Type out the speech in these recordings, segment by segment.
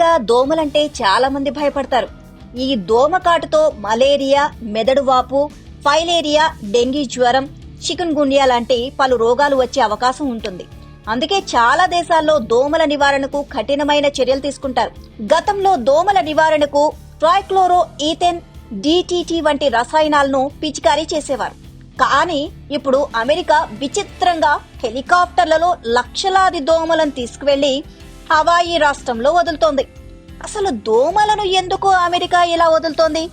గా దోమలంటే చాలా మంది భయపడతారు. ఈ దోమ కాటుతో మలేరియా, మెదడువాపు, ఫైలేరియా, డెంగీ జ్వరం, చికున్ గున్యా లాంటి పలు రోగాలు వచ్చే అవకాశం ఉంటుంది. అందుకే చాలా దేశాల్లో దోమల నివారణకు కఠినమైన చర్యలు తీసుకుంటారు. గతంలో దోమల నివారణకు ట్రైక్లోరో ఈథెన్, DDT వంటి రసాయనాలను పిచికారీ చేసేవారు. కానీ ఇప్పుడు అమెరికా విచిత్రంగా హెలికాప్టర్లలో లక్షలాది దోమలను తీసుకువెళ్లి హవాయి రాష్ట్రంలో వదులుతోంది. అసలు దోమలను ఎందుకు అమెరికా ఇలా వదులుతోంది?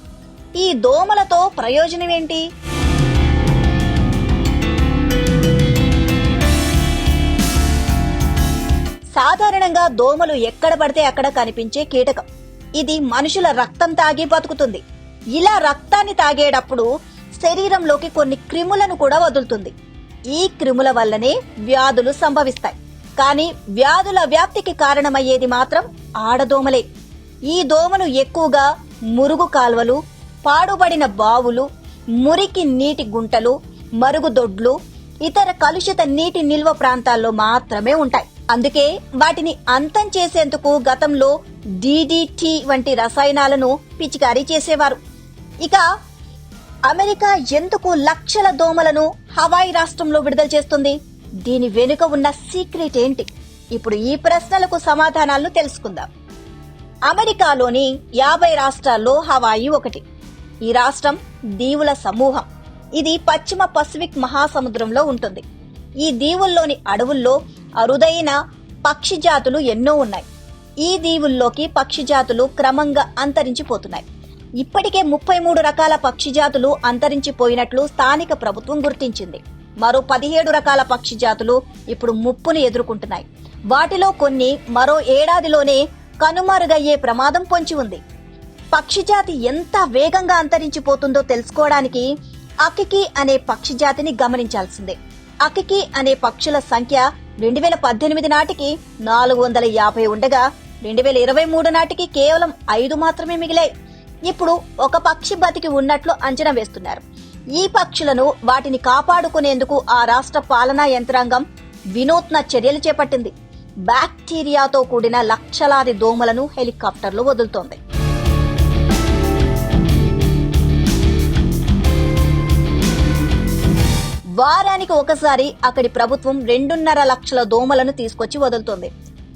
ఈ దోమలతో ప్రయోజనం ఏంటి? సాధారణంగా దోమలు ఎక్కడ పడితే అక్కడ కనిపించే కీటకం. ఇది మనుషుల రక్తం తాగి బతుకుతుంది. ఇలా రక్తాన్ని తాగేటప్పుడు శరీరంలోకి కొన్ని క్రిములను కూడా వదులుతుంది. ఈ క్రిముల వల్లనే వ్యాధులు సంభవిస్తాయి. కానీ వ్యాధుల వ్యాప్తికి కారణమయ్యేది మాత్రం ఆడదోమలే. ఈ దోమలు ఎక్కువగా మురుగు కాల్వలు, పాడుబడిన బావులు, మురికి నీటి గుంటలు, మరుగుదొడ్లు, ఇతర కలుషిత నీటి నిల్వ ప్రాంతాల్లో మాత్రమే ఉంటాయి. అందుకే వాటిని అంతం చేసేందుకు గతంలో DDT వంటి రసాయనాలను పిచికారీ చేసేవారు. ఇక అమెరికా ఎందుకు లక్షల దోమలను హవాయి రాష్ట్రంలో విడుదల చేస్తుంది? దీని వెనుక ఉన్న సీక్రెట్ ఏంటి? ఇప్పుడు ఈ ప్రశ్నలకు సమాధానాలను తెలుసుకుందాం. అమెరికాలోని 50 రాష్ట్రాల్లో హవాయి ఒకటి. ఈ రాష్ట్రం దీవుల సమూహం. ఇది పశ్చిమ పసిఫిక్ మహాసముద్రంలో ఉంటుంది. ఈ దీవుల్లోని అడవుల్లో అరుదైన పక్షి జాతులు ఎన్నో ఉన్నాయి. ఈ దీవుల్లోకి పక్షి జాతులు క్రమంగా అంతరించిపోతున్నాయి. ఇప్పటికే 33 రకాల పక్షి జాతులు అంతరించిపోయినట్లు స్థానిక ప్రభుత్వం గుర్తించింది. మరో 17 రకాల పక్షి జాతులు ఇప్పుడు ముప్పును ఎదుర్కొంటున్నాయి. వాటిలో కొన్ని మరో ఏడాదిలోనే కనుమరుగయ్యే ప్రమాదం పొంచి ఉంది. పక్షి జాతి ఎంత వేగంగా అంతరించిపోతుందో తెలుసుకోవడానికి అకికి అనే పక్షి జాతిని గమనించాల్సిందే. అకికి అనే పక్షుల సంఖ్య 2018 నాటికి 450 ఉండగా 2023 నాటికి కేవలం 5 మాత్రమే మిగిలాయి. ఇప్పుడు ఒక పక్షి బతికి ఉన్నట్లు అంచనా వేస్తున్నారు. ఈ పక్షులను వాటిని కాపాడుకునేందుకు ఆ రాష్ట్ర పాలనా యంత్రాంగం వినూత్న చర్యలు చేపట్టింది. బ్యాక్టీరియాతో కూడిన లక్షలాది దోమలను హెలికాప్టర్లు వదులుతోంది. వారానికి ఒకసారి అక్కడి ప్రభుత్వం 2.5 లక్షల దోమలను తీసుకొచ్చి వదులుతోంది.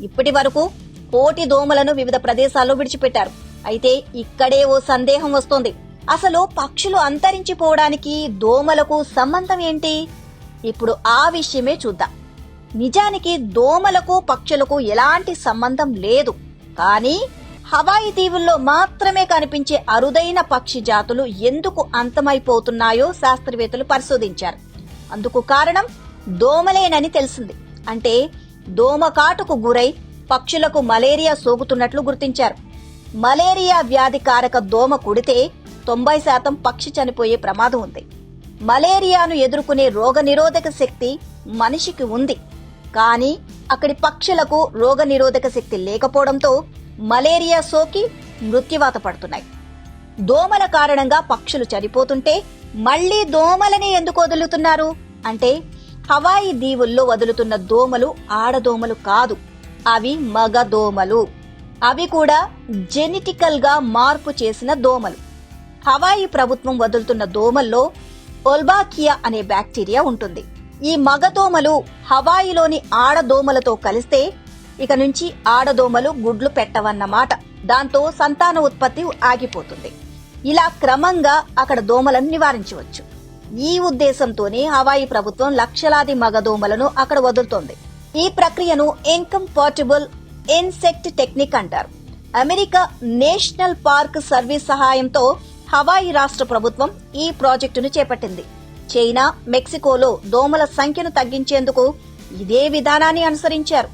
ఇప్పటి వరకు 1 కోటి దోమలను వివిధ ప్రదేశాల్లో విడిచిపెట్టారు. అయితే ఇక్కడే ఓ సందేహం వస్తోంది. అసలు పక్షులు అంతరించిపోవడానికి దోమలకు సంబంధం ఏంటి? ఇప్పుడు ఆ విషయమే చూద్దాం. నిజానికి దోమలకు పక్షులకు ఎలాంటి సంబంధం లేదు. కానీ హవాయి దీవుల్లో మాత్రమే కనిపించే అరుదైన పక్షి జాతులు ఎందుకు అంతమైపోతున్నాయో శాస్త్రవేత్తలు పరిశోధించారు. అందుకు కారణం దోమలేనని తెలిసింది. అంటే దోమ కాటుకు గురై పక్షులకు మలేరియా సోకుతున్నట్లు గుర్తించారు. మలేరియా వ్యాధి కారక దోమ కుడితే 90% పక్షి చనిపోయే ప్రమాదం ఉంది. మలేరియాను ఎదుర్కొనే రోగనిరోధక శక్తి మనిషికి ఉంది. కానీ అక్కడి పక్షులకు రోగనిరోధక శక్తి లేకపోవడంతో మలేరియా సోకి మృత్యువాత పడుతున్నాయి. దోమల కారణంగా పక్షులు చనిపోతుంటే మళ్లీ దోమలని ఎందుకు వదులుతున్నారు అంటే హవాయి దీవుల్లో వదులుతున్న దోమలు ఆడదోమలు కాదు, అవి మగ దోమలు. అవి కూడా జెనెటికల్ గా మార్పు చేసిన దోమలు. హవాయి ప్రభుత్వం వదులుతున్న దోమల్లో ఒల్బాకియా అనే బ్యాక్టీరియా ఉంటుంది. ఈ మగ దోమలు హవాయిలోని ఆడదోమలతో కలిస్తే ఇక నుంచి ఆడదోమలు గుడ్లు పెట్టవన్నమాట. దాంతో సంతాన ఉత్పత్తి ఆగిపోతుంది. ఇలా క్రమంగా అక్కడ దోమలను నివారించవచ్చు. ఈ ఉద్దేశంతోనే హవాయి ప్రభుత్వం లక్షలాది మగ దోమలను అక్కడ వదులుతోంది. ఈ ప్రక్రియను ఇన్కంపాటిబుల్ ఇన్సెక్ట్ టెక్నిక్ అంటారు. అమెరికా నేషనల్ పార్క్ సర్వీస్ సహాయంతో హవాయి రాష్ట్ర ప్రభుత్వం ఈ ప్రాజెక్టును చేపట్టింది. చైనా, మెక్సికోలో దోమల సంఖ్యను తగ్గించేందుకు ఇదే విధానాన్ని అనుసరించారు.